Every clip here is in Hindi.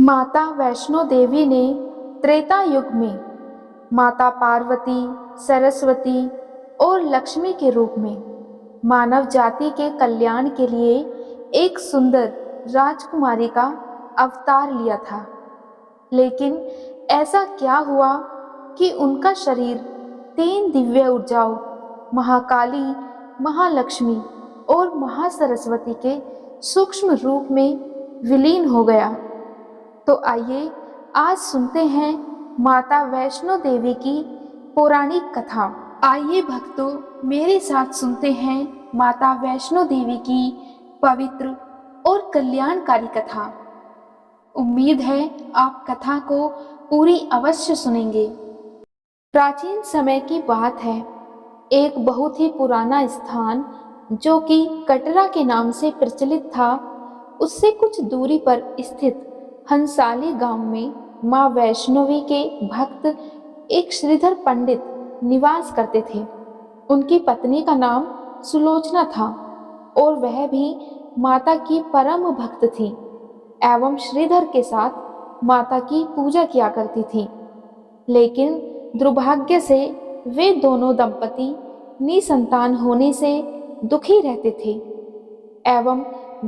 माता वैष्णो देवी ने त्रेता युग में माता पार्वती, सरस्वती और लक्ष्मी के रूप में मानव जाति के कल्याण के लिए एक सुंदर राजकुमारी का अवतार लिया था। लेकिन ऐसा क्या हुआ कि उनका शरीर तीन दिव्य ऊर्जाओं महाकाली, महालक्ष्मी और महासरस्वती के सूक्ष्म रूप में विलीन हो गया। तो आइए आज सुनते हैं माता वैष्णो देवी की पौराणिक कथा। आइए भक्तों, मेरे साथ सुनते हैं माता वैष्णो देवी की पवित्र और कल्याणकारी कथा। उम्मीद है आप कथा को पूरी अवश्य सुनेंगे। प्राचीन समय की बात है। एक बहुत ही पुराना स्थान जो कि कटरा के नाम से प्रचलित था, उससे कुछ दूरी पर स्थित हंसाली गांव में मां वैष्णवी के भक्त एक श्रीधर पंडित निवास करते थे। उनकी पत्नी का नाम सुलोचना था और वह भी माता की परम भक्त थी एवं श्रीधर के साथ माता की पूजा किया करती थी। लेकिन दुर्भाग्य से वे दोनों दंपति निसंतान होने से दुखी रहते थे एवं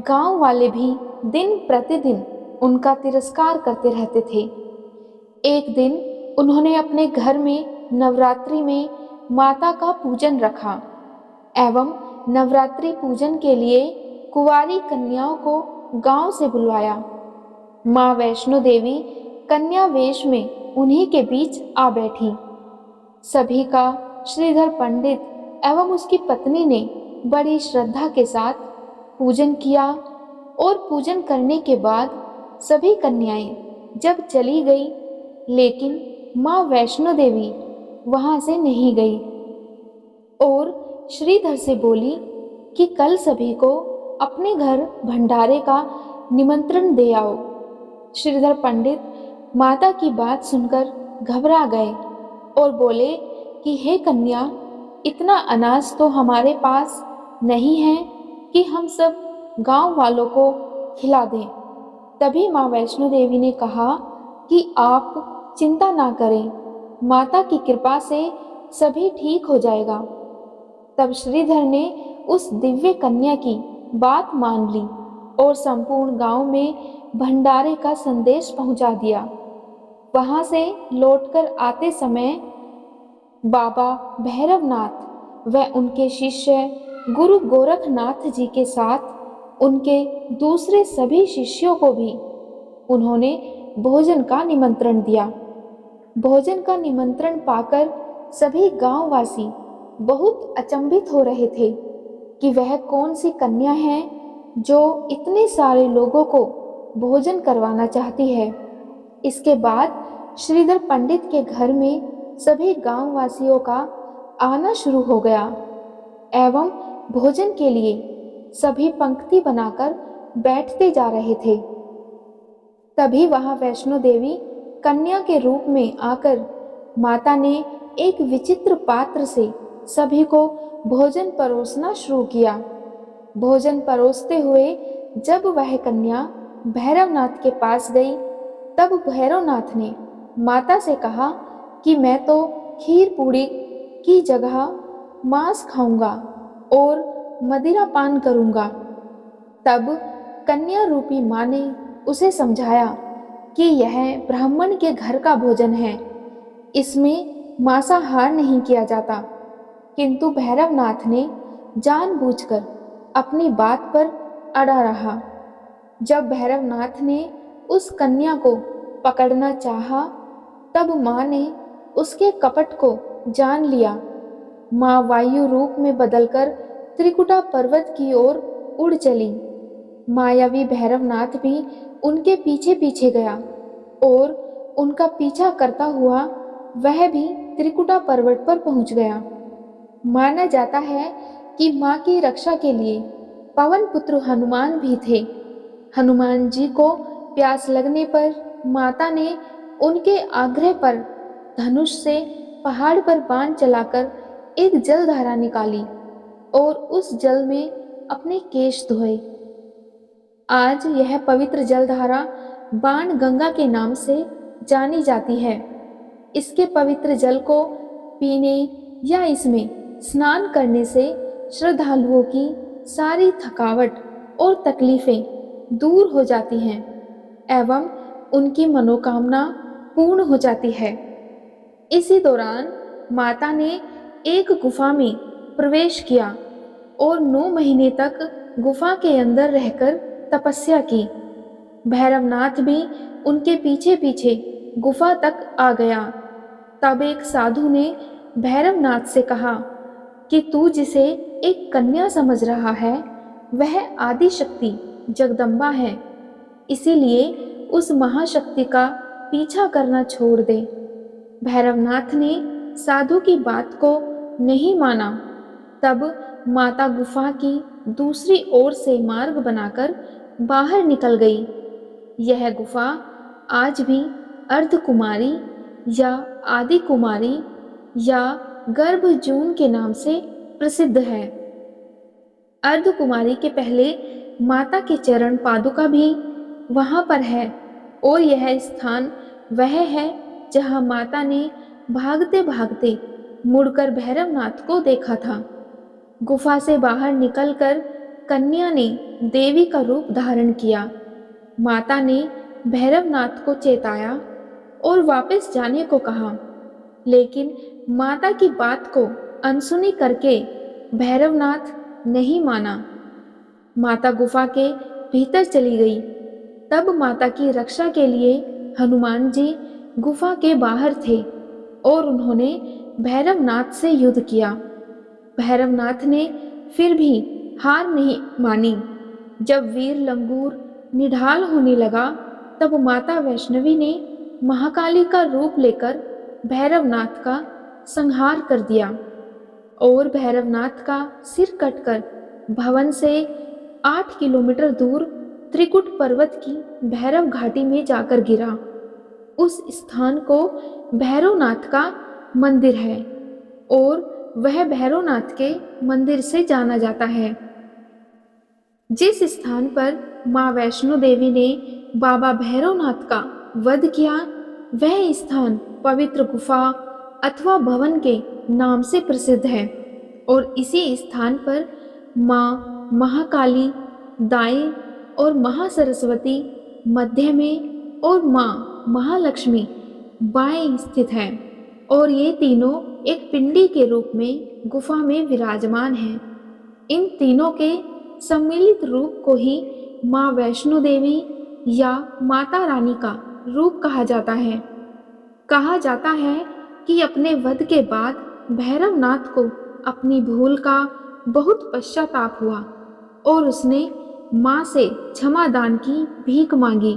गांव वाले भी दिन प्रतिदिन उनका तिरस्कार करते रहते थे। एक दिन उन्होंने अपने घर में नवरात्रि में माता का पूजन रखा एवं नवरात्रि पूजन के लिए कुंवारी कन्याओं को गांव से बुलवाया। मां वैष्णो देवी कन्या वेश में उन्हीं के बीच आ बैठी। सभी का श्रीधर पंडित एवं उसकी पत्नी ने बड़ी श्रद्धा के साथ पूजन किया और पूजन करने के बाद सभी कन्याएं जब चली गई, लेकिन मां वैष्णो देवी वहां से नहीं गई और श्रीधर से बोली कि कल सभी को अपने घर भंडारे का निमंत्रण दे आओ। श्रीधर पंडित माता की बात सुनकर घबरा गए और बोले कि हे कन्या, इतना अनाज तो हमारे पास नहीं है कि हम सब गांव वालों को खिला दें। तभी मां वैष्णो देवी ने कहा कि आप चिंता ना करें, माता की कृपा से सभी ठीक हो जाएगा। तब श्रीधर ने उस दिव्य कन्या की बात मान ली और संपूर्ण गांव में भंडारे का संदेश पहुंचा दिया। वहां से लौटकर आते समय बाबा भैरवनाथ व उनके शिष्य गुरु गोरखनाथ जी के साथ उनके दूसरे सभी शिष्यों को भी उन्होंने भोजन का निमंत्रण दिया। भोजन का निमंत्रण पाकर सभी गांववासी बहुत अचंभित हो रहे थे कि वह कौन सी कन्या है जो इतने सारे लोगों को भोजन करवाना चाहती है। इसके बाद श्रीधर पंडित के घर में सभी गांववासियों का आना शुरू हो गया एवं भोजन के लिए सभी पंक्ति बनाकर बैठते जा रहे थे। तभी वहां वैष्णो देवी कन्या के रूप में आकर माता ने एक विचित्र पात्र से सभी को भोजन परोसना शुरू किया। भोजन परोसते हुए जब वह कन्या भैरवनाथ के पास गई, तब भैरवनाथ ने माता से कहा कि मैं तो खीर पूड़ी की जगह मांस खाऊंगा और मदिरा पान करूंगा। तब कन्या रूपी मां ने उसे समझाया कि यह ब्राह्मण के घर का भोजन है, इसमें मांसाहार नहीं किया जाता। किंतु भैरवनाथ ने जानबूझकर अपनी बात पर अड़ा रहा। जब भैरवनाथ ने उस कन्या को पकड़ना चाहा, तब मां ने उसके कपट को जान लिया। मां वायु रूप में बदलकर त्रिकुटा पर्वत की ओर उड़ चली। मायावी भैरवनाथ भी उनके पीछे पीछे गया और उनका पीछा करता हुआ वह भी त्रिकुटा पर्वत पर पहुंच गया। माना जाता है कि मां की रक्षा के लिए पवन पुत्र हनुमान भी थे। हनुमान जी को प्यास लगने पर माता ने उनके आग्रह पर धनुष से पहाड़ पर बाण चलाकर एक जलधारा निकाली और उस जल में अपने केश धोए। आज यह पवित्र जलधारा बाण गंगा के नाम से जानी जाती है। इसके पवित्र जल को पीने या इसमें स्नान करने से श्रद्धालुओं की सारी थकावट और तकलीफें दूर हो जाती हैं एवं उनकी मनोकामना पूर्ण हो जाती है। इसी दौरान माता ने एक गुफा में प्रवेश किया और 9 महीने तक गुफा के अंदर रहकर तपस्या की। भैरवनाथ भी उनके पीछे पीछे गुफा तक आ गया। तब एक साधु ने भैरवनाथ से कहा कि तू जिसे एक कन्या समझ रहा है वह आदि शक्ति जगदम्बा है, इसीलिए उस महाशक्ति का पीछा करना छोड़ दे। भैरवनाथ ने साधु की बात को नहीं माना। तब माता गुफा की दूसरी ओर से मार्ग बनाकर बाहर निकल गई। यह गुफा आज भी अर्धकुमारी या आदि कुमारी या गर्भजून के नाम से प्रसिद्ध है। अर्धकुमारी के पहले माता के चरण पादुका भी वहाँ पर है और यह स्थान वह है जहाँ माता ने भागते भागते मुड़कर भैरवनाथ को देखा था। गुफा से बाहर निकलकर कन्या ने देवी का रूप धारण किया। माता ने भैरवनाथ को चेताया और वापस जाने को कहा, लेकिन माता की बात को अनसुनी करके भैरवनाथ नहीं माना। माता गुफा के भीतर चली गई। तब माता की रक्षा के लिए हनुमान जी गुफा के बाहर थे और उन्होंने भैरवनाथ से युद्ध किया। भैरवनाथ ने फिर भी हार नहीं मानी। जब वीर लंगूर निढाल होने लगा तब माता वैष्णवी ने महाकाली का रूप लेकर भैरवनाथ का संहार कर दिया और भैरवनाथ का सिर कटकर भवन से 8 किलोमीटर दूर त्रिकुट पर्वत की भैरव घाटी में जाकर गिरा। उस स्थान को भैरवनाथ का मंदिर है और वह भैरवनाथ के मंदिर से जाना जाता है। जिस स्थान पर माँ वैष्णो देवी ने बाबा भैरवनाथ का वध किया वह स्थान पवित्र गुफा अथवा भवन के नाम से प्रसिद्ध है और इसी स्थान पर माँ महाकाली दाएं और महासरस्वती मध्य में और माँ महालक्ष्मी बाएं स्थित है और ये तीनों एक पिंडी के रूप में गुफा में विराजमान हैं। इन तीनों के सम्मिलित रूप को ही माँ वैष्णो देवी या माता रानी का रूप कहा जाता है। कहा जाता है कि अपने वध के बाद भैरवनाथ को अपनी भूल का बहुत पश्चाताप हुआ और उसने माँ से क्षमा दान की भीख मांगी।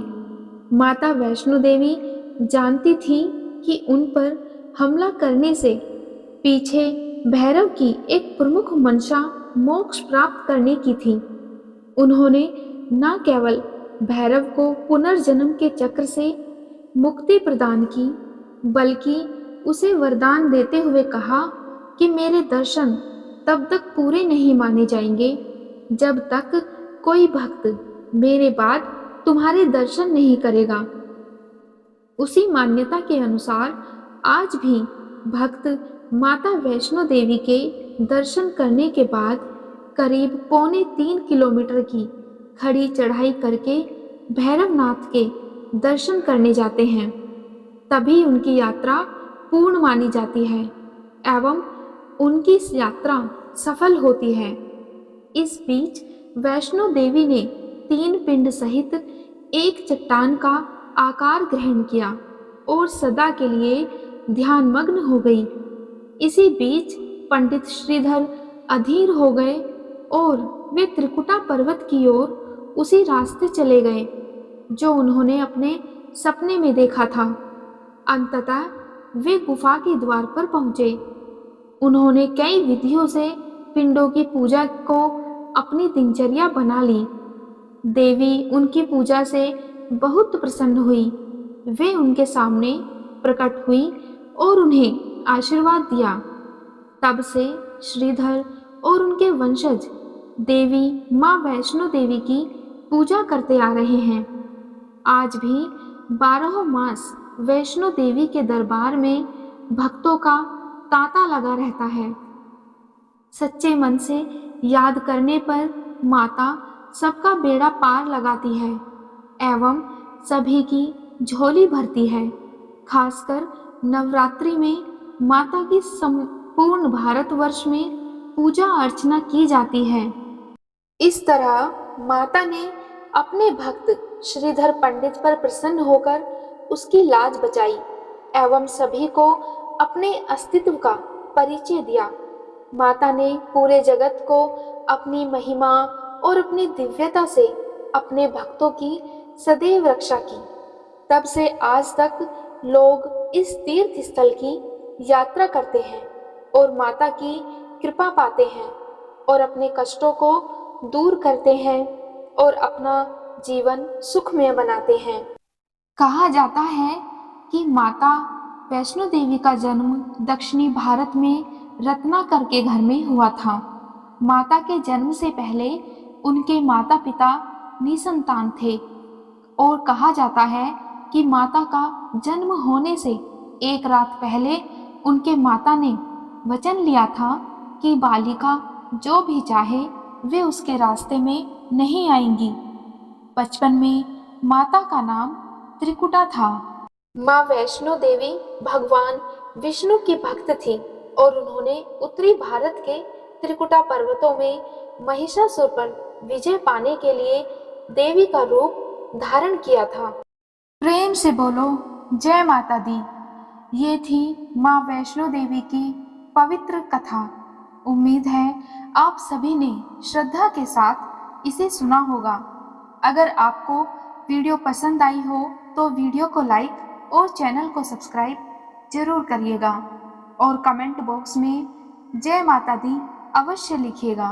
माता वैष्णो देवी जानती थी कि उन पर हमला करने से पीछे भैरव की एक प्रमुख मंशा मोक्ष प्राप्त करने की थी। उन्होंने न केवल भैरव को पुनर्जन्म के चक्र से मुक्ति प्रदान की बल्कि उसे वरदान देते हुए कहा कि मेरे दर्शन तब तक पूरे नहीं माने जाएंगे जब तक कोई भक्त मेरे बाद तुम्हारे दर्शन नहीं करेगा। उसी मान्यता के अनुसार आज भी भक्त माता वैष्णो देवी के दर्शन करने के बाद करीब 2.25 किलोमीटर की खड़ी चढ़ाई करके भैरवनाथ के दर्शन करने जाते हैं। तभी उनकी यात्रा पूर्ण मानी जाती है एवं उनकी यात्रा सफल होती है। इस बीच वैष्णो देवी ने 3 पिंड सहित एक चट्टान का आकार ग्रहण किया और सदा के लिए ध्यानमग्न हो गई। इसी बीच पंडित श्रीधर अधीर हो गए और वे त्रिकुटा पर्वत की ओर उसी रास्ते चले गए जो उन्होंने अपने सपने में देखा था। अंततः वे गुफा के द्वार पर पहुंचे। उन्होंने कई विधियों से पिंडों की पूजा को अपनी दिनचर्या बना ली। देवी उनकी पूजा से बहुत प्रसन्न हुई। वे उनके सामने प्रकट हुई और उन्हें आशीर्वाद दिया। तब से श्रीधर और उनके वंशज देवी माँ वैष्णो देवी की पूजा करते आ रहे हैं। आज भी 12 मास वैष्णो देवी के दरबार में भक्तों का तांता लगा रहता है। सच्चे मन से याद करने पर माता सबका बेड़ा पार लगाती है एवं सभी की झोली भरती है। खासकर नवरात्रि में माता की संपूर्ण भारतवर्ष में पूजा अर्चना की जाती है। इस तरह माता ने अपने भक्त श्रीधर पंडित पर प्रसन्न होकर उसकी लाज बचाई एवं सभी को अपने अस्तित्व का परिचय दिया। माता ने पूरे जगत को अपनी महिमा और अपनी दिव्यता से अपने भक्तों की सदैव रक्षा की। तब से आज तक लोग इस तीर्थ स्थल की यात्रा करते हैं और माता की कृपा पाते हैं और अपने कष्टों को दूर करते हैं और अपना जीवन सुखमय बनाते हैं। कहा जाता है कि माता वैष्णो देवी का जन्म दक्षिणी भारत में रत्नाकर के घर में हुआ था। माता के जन्म से पहले उनके माता पिता निसंतान थे और कहा जाता है कि माता का जन्म होने से एक रात पहले उनके माता ने वचन लिया था कि बालिका जो भी चाहे वे उसके रास्ते में नहीं आएंगी। बचपन में माता का नाम त्रिकुटा था। माँ वैष्णो देवी भगवान विष्णु की भक्त थी और उन्होंने उत्तरी भारत के त्रिकुटा पर्वतों में महिषासुर पर विजय पाने के लिए देवी का रूप धारण किया था। प्रेम से बोलो जय माता दी। ये थी माँ वैष्णो देवी की पवित्र कथा। उम्मीद है आप सभी ने श्रद्धा के साथ इसे सुना होगा। अगर आपको वीडियो पसंद आई हो तो वीडियो को लाइक और चैनल को सब्सक्राइब जरूर करिएगा और कमेंट बॉक्स में जय माता दी अवश्य लिखिएगा।